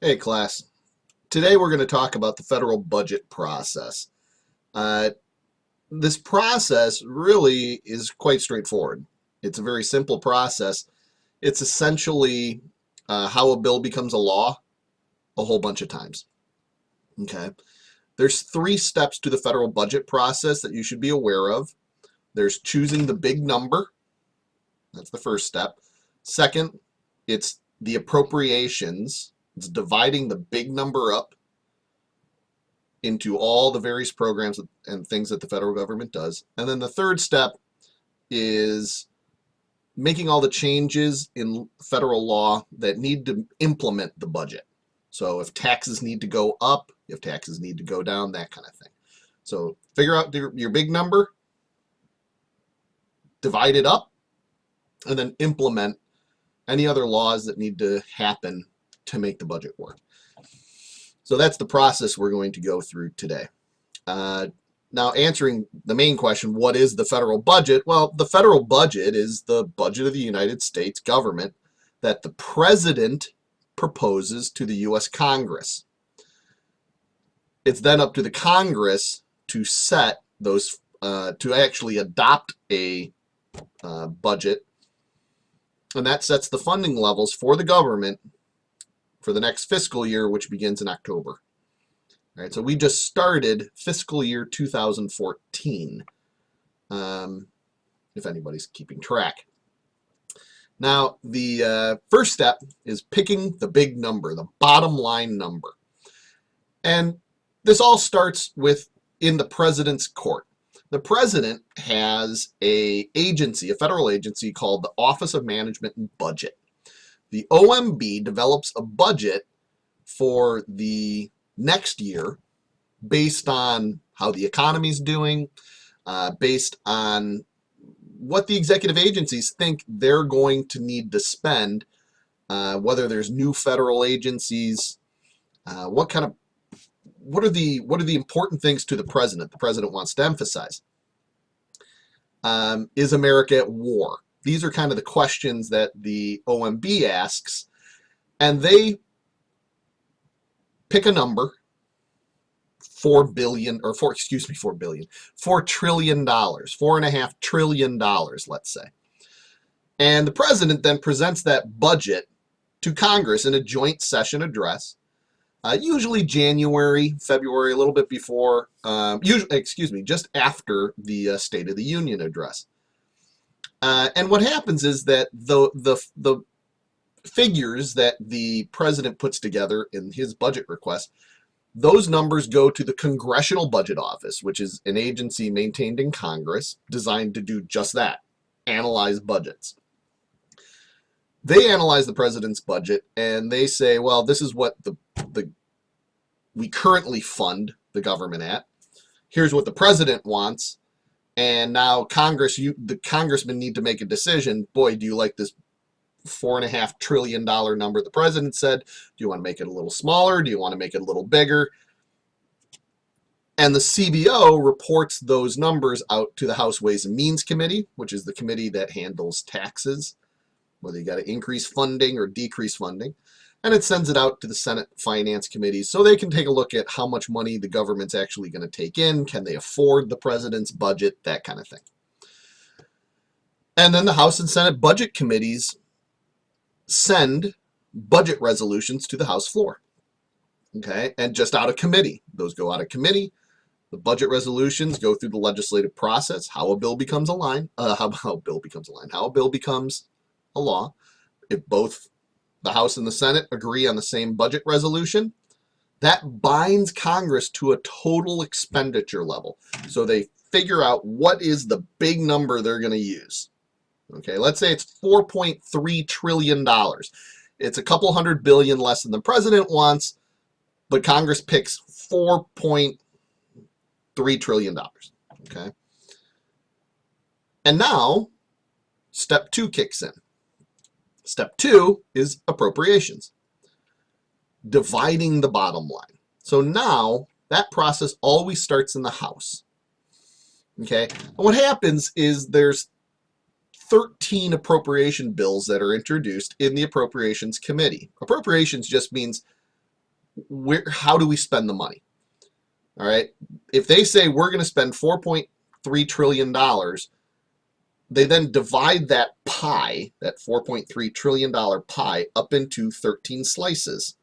Hey class, today we're going to talk about the federal budget process. Uh, this process really is quite straightforward. It's a very simple process. It's essentially how a bill becomes a law a whole bunch of times. Okay, there's 3 steps to the federal budget process that you should be aware of. There's choosing the big number. That's the first step. Second, it's the appropriations. It's dividing the big number up into all the various programs and things that the federal government does. And then the third step is making all the changes in federal law that need to implement the budget. So if taxes need to go up, if taxes need to go down, that kind of thing. So figure out your big number, divide it up, and then implement any other laws that need to happen to make the budget work. So that's the process we're going to go through today. Now, answering the main question, what is the federal budget? Well, the federal budget is the budget of the United States government that the president proposes to the U.S. Congress. It's then up to the Congress to set those, to actually adopt a budget, and that sets the funding levels for the government for the next fiscal year, which begins in October. All right, so we just started fiscal year 2014, if anybody's keeping track. Now, the first step is picking the big number, the bottom line number. And this all starts with in the president's court. The president has a federal agency called the Office of Management and Budget. The OMB develops a budget for the next year based on how the economy's doing, based on what the executive agencies think they're going to need to spend, whether there's new federal agencies, what are the important things to the president wants to emphasize. Is America at war? These are kind of the questions that the OMB asks, and they pick a number, $4 trillion, $4.5 trillion, let's say. And the president then presents that budget to Congress in a joint session address, usually January, February, a little bit before, just after the State of the Union address. And what happens is that the figures that the president puts together in his budget request, those numbers go to the Congressional Budget Office, which is an agency maintained in Congress designed to do just that, analyze budgets. They analyze the president's budget and they say, well, this is what we currently fund the government at. Here's what the president wants. And now the congressmen need to make a decision. Boy, do you like this $4.5 trillion number the president said? Do you want to make it a little smaller? Do you want to make it a little bigger? And the CBO reports those numbers out to the House Ways and Means Committee, which is the committee that handles taxes, whether you got to increase funding or decrease funding. And it sends it out to the Senate Finance Committee so they can take a look at how much money the government's actually going to take in. Can they afford the president's budget? That kind of thing. And then the House and Senate Budget Committees send budget resolutions to the House floor. Okay, and just out of committee. Those go out of committee. The budget resolutions go through the legislative process, how a bill becomes a bill becomes a law. If both the House and the Senate agree on the same budget resolution, that binds Congress to a total expenditure level. So they figure out what is the big number they're going to use. Okay, let's say it's $4.3 trillion. It's a couple $100 billion less than the president wants, but Congress picks $4.3 trillion. Okay, and now step 2 kicks in. Step 2 is appropriations, dividing the bottom line. So now that process always starts in the House. Okay, and what happens is there's 13 appropriation bills that are introduced in the Appropriations Committee. Appropriations just means how do we spend the money? All right. If they say we're going to spend $4.3 trillion, they then divide that pie, that $4.3 trillion pie, up into 13 slices.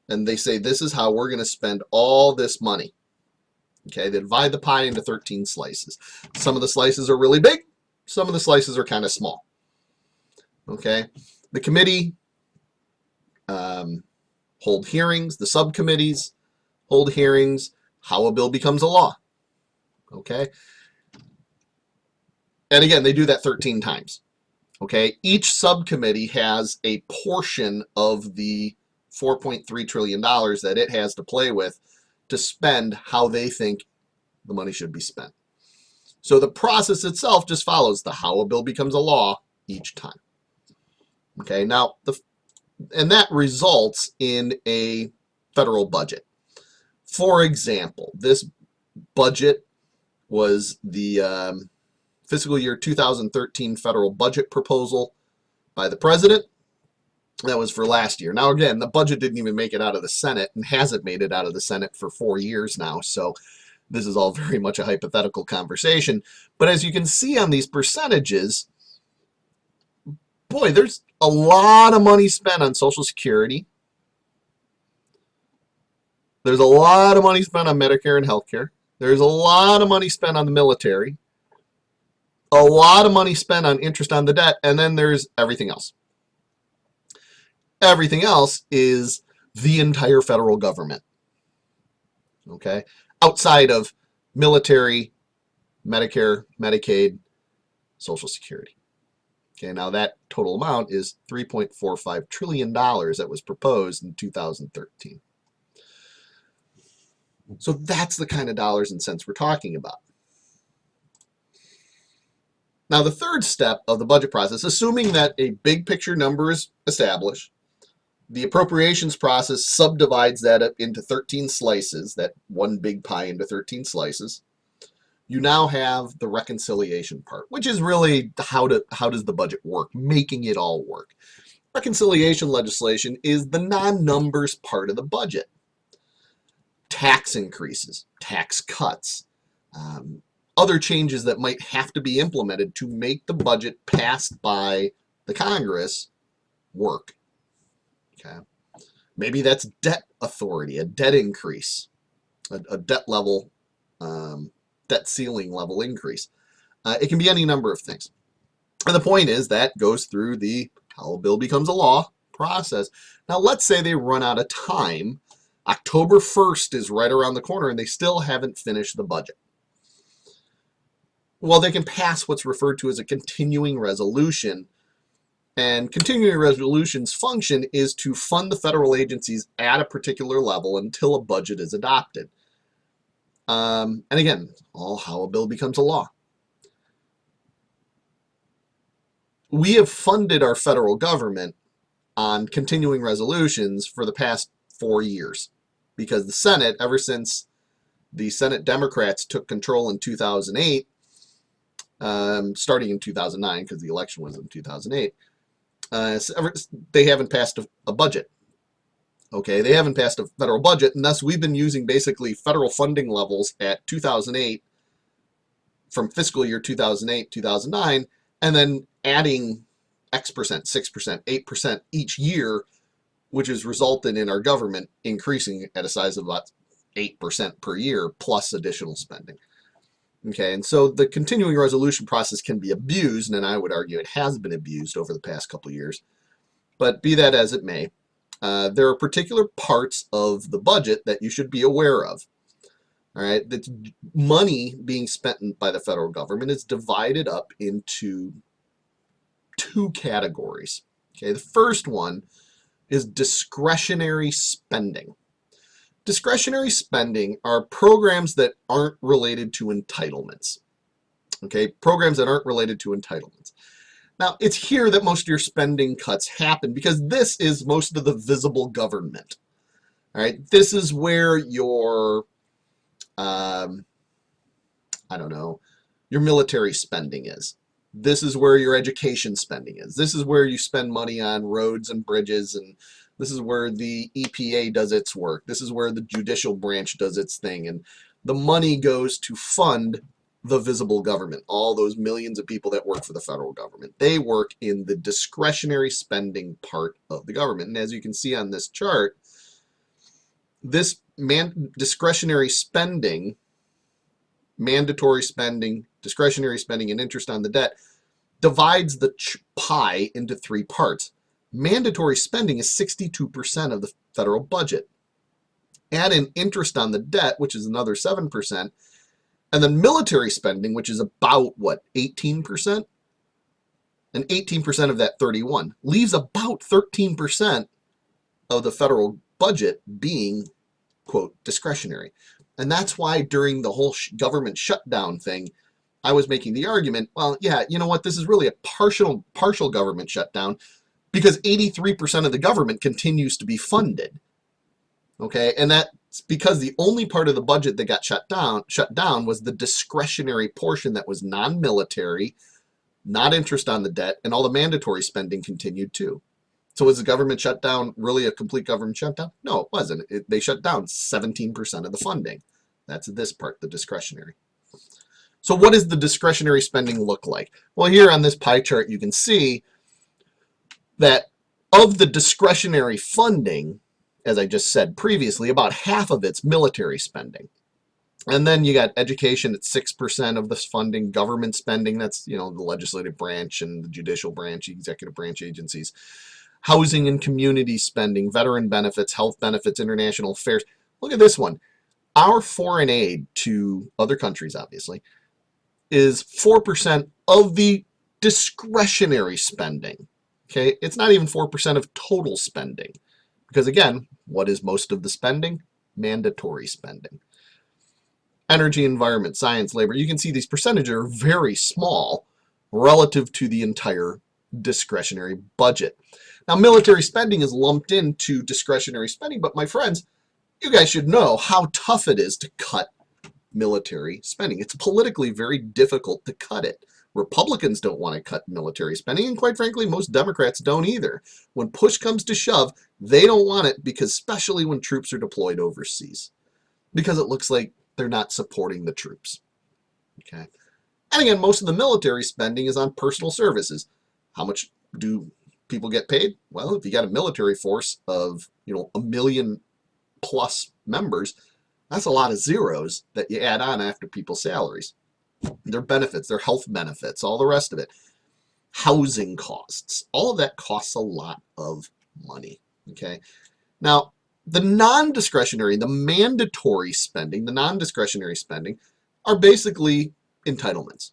And they say, this is how we're going to spend all this money. Okay, they divide the pie into 13 slices. Some of the slices are really big. Some of the slices are kind of small. Okay, the committee hold hearings. The subcommittees hold hearings. How a bill becomes a law. Okay, and again, they do that 13 times. Okay, each subcommittee has a portion of the $4.3 trillion that it has to play with to spend how they think the money should be spent. So the process itself just follows the how a bill becomes a law each time. Okay, now, and that results in a federal budget. For example, this budget was the fiscal year 2013 federal budget proposal by the president. That was for last year. Now, again, the budget didn't even make it out of the Senate and hasn't made it out of the Senate for 4 years now. So this is all very much a hypothetical conversation. But as you can see on these percentages, boy, there's a lot of money spent on Social Security. There's a lot of money spent on Medicare and healthcare. There's a lot of money spent on the military. A lot of money spent on interest on the debt. And then there's everything else. Everything else is the entire federal government. Okay? Outside of military, Medicare, Medicaid, Social Security. Okay, now that total amount is $3.45 trillion that was proposed in 2013. So that's the kind of dollars and cents we're talking about. Now, the third step of the budget process, assuming that a big picture number is established, the appropriations process subdivides that up into 13 slices, that one big pie into 13 slices. You now have the reconciliation part, which is really how does the budget work, making it all work. Reconciliation legislation is the non-numbers part of the budget. Tax increases, tax cuts, other changes that might have to be implemented to make the budget passed by the Congress work. Okay. Maybe that's debt authority, a debt increase, a debt level, debt ceiling level increase. It can be any number of things. And the point is that goes through the how a bill becomes a law process. Now, let's say they run out of time. October 1st is right around the corner and they still haven't finished the budget. Well, they can pass what's referred to as a continuing resolution. And continuing resolution's function is to fund the federal agencies at a particular level until a budget is adopted. And again, all how a bill becomes a law. We have funded our federal government on continuing resolutions for the past 4 years because the Senate, ever since the Senate Democrats took control in 2008, starting in 2009 because the election was in 2008, they haven't passed a budget. Okay, they haven't passed a federal budget, and thus we've been using basically federal funding levels at 2008 from fiscal year 2008, 2009, and then adding X percent, 6%, 8% each year, which has resulted in our government increasing at a size of about 8% per year plus additional spending. Okay, and so the continuing resolution process can be abused, and I would argue it has been abused over the past couple of years. But be that as it may, there are particular parts of the budget that you should be aware of. All right, that's money being spent by the federal government is divided up into 2 categories. Okay, the first one is discretionary spending. Discretionary spending are programs that aren't related to entitlements. Okay, programs that aren't related to entitlements. Now, it's here that most of your spending cuts happen because this is most of the visible government. All right, this is where your, your military spending is. This is where your education spending is. This is where you spend money on roads and bridges and This is where the EPA does its work. This is where the judicial branch does its thing. And the money goes to fund the visible government, all those millions of people that work for the federal government. They work in the discretionary spending part of the government. And as you can see on this chart, this discretionary spending, mandatory spending, discretionary spending, and interest on the debt divides the pie into three parts. Mandatory spending is 62% of the federal budget. Add in interest on the debt, which is another 7%, and then military spending, which is about, what, 18%? And 18% of that 31 leaves about 13% of the federal budget being, quote, discretionary. And that's why during the whole government shutdown thing, I was making the argument, well, yeah, you know what, this is really a partial government shutdown because 83% of the government continues to be funded. Okay, and that's because the only part of the budget that got shut down was the discretionary portion that was non-military, not interest on the debt, and all the mandatory spending continued too. So was the government shutdown really a complete government shutdown? No, it wasn't. They shut down 17% of the funding. That's this part, the discretionary. So what does the discretionary spending look like? Well, here on this pie chart, you can see that of the discretionary funding, as I just said previously, about half of it's military spending. And then you got education at 6% of this funding, government spending, that's, you know, the legislative branch and the judicial branch, executive branch agencies, housing and community spending, veteran benefits, health benefits, international affairs. Look at this one. Our foreign aid to other countries, obviously, is 4% of the discretionary spending. Okay, it's not even 4% of total spending. Because again, what is most of the spending? Mandatory spending. Energy, environment, science, labor. You can see these percentages are very small relative to the entire discretionary budget. Now, military spending is lumped into discretionary spending, but my friends, you guys should know how tough it is to cut military spending. It's politically very difficult to cut it. Republicans don't want to cut military spending, and quite frankly, most Democrats don't either. When push comes to shove, they don't want it, because especially when troops are deployed overseas, because it looks like they're not supporting the troops. Okay, and again, most of the military spending is on personal services. How much do people get paid? Well, if you got a military force of, you know, 1 million plus members, that's a lot of zeros that you add on after people's salaries. Their benefits, their health benefits, all the rest of it. Housing costs, all of that costs a lot of money. Okay, now the non-discretionary, the mandatory spending, the non-discretionary spending are basically entitlements.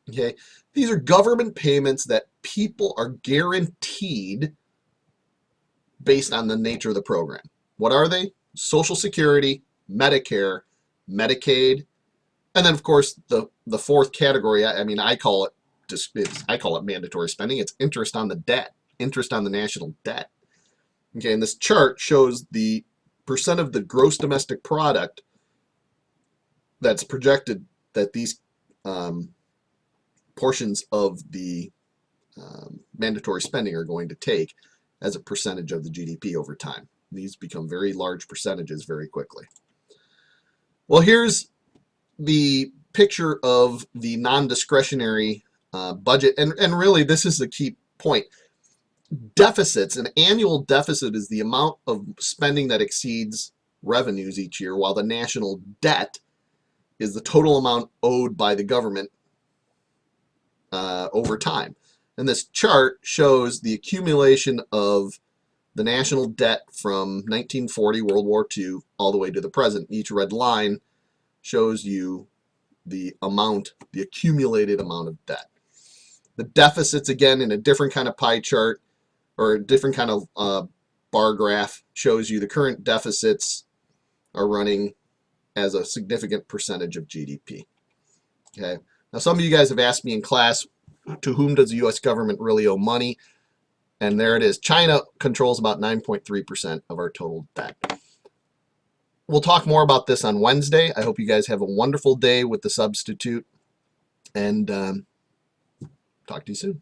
Okay, these are government payments that people are guaranteed based on the nature of the program. What are they? Social Security, Medicare, Medicaid, and then of course the fourth category. I mean, I call it mandatory spending. It's interest on the debt, interest on the national debt. Okay, and this chart shows the percent of the gross domestic product that's projected that these portions of the mandatory spending are going to take as a percentage of the GDP over time. These become very large percentages very quickly. Well, here's the picture of the non-discretionary budget, and really this is the key point. Deficits, an annual deficit is the amount of spending that exceeds revenues each year, while the national debt is the total amount owed by the government over time. And this chart shows the accumulation of the national debt from 1940, World War II, all the way to the present. Each red line shows you the amount, the accumulated amount of debt. The deficits, again, in a different kind of pie chart or a different kind of bar graph, shows you the current deficits are running as a significant percentage of GDP. Okay. Now, some of you guys have asked me in class, to whom does the U.S. government really owe money? And there it is. China controls about 9.3% of our total debt. We'll talk more about this on Wednesday. I hope you guys have a wonderful day with the substitute, and talk to you soon.